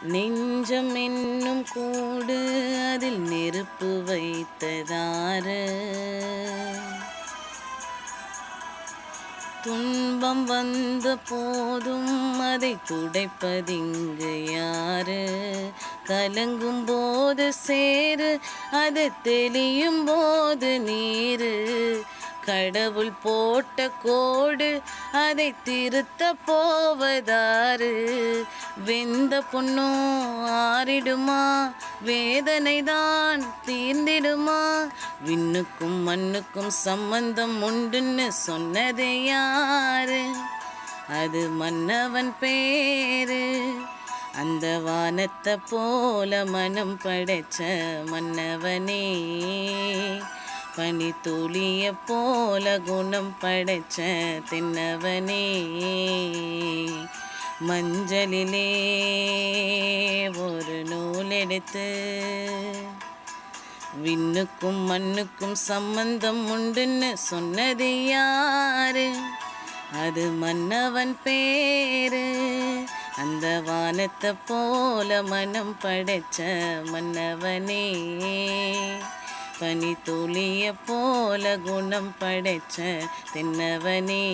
நெஞ்சம் என்னும் கூடு அதில் நெருப்பு வைத்ததாறு, துன்பம் வந்த போதும் அதை துடைப்பதிங்கு யாரு? கலங்கும் போது சேரு, அது தெளியும் போது நீரு. கடவுள் போட்ட கோடு அதை திருத்த போவதாறு? வெந்த பொண்ணும் ஆறிடுமா, வேதனைதான் தீர்ந்திடுமா? விண்ணுக்கும் மண்ணுக்கும் சம்பந்தம் உண்டுன்னு சொன்னதே யாரு? அது மன்னவன் பேரு. அந்த வானத்தை போல மனம் படைச்ச மன்னவனே, பனி துளிய போல குணம் படைச்ச தின்னவனே. மஞ்சளிலே ஒரு நூல் எடுத்து விண்ணுக்கும் மண்ணுக்கும் சம்பந்தம் உண்டுன்னு சொன்னது யாரு? அது மன்னவன் பேரு. அந்த வானத்தை போல மனம் படைச்ச மன்னவனே, பனி துளிய போல குணம் படைச்ச தின்னவனே.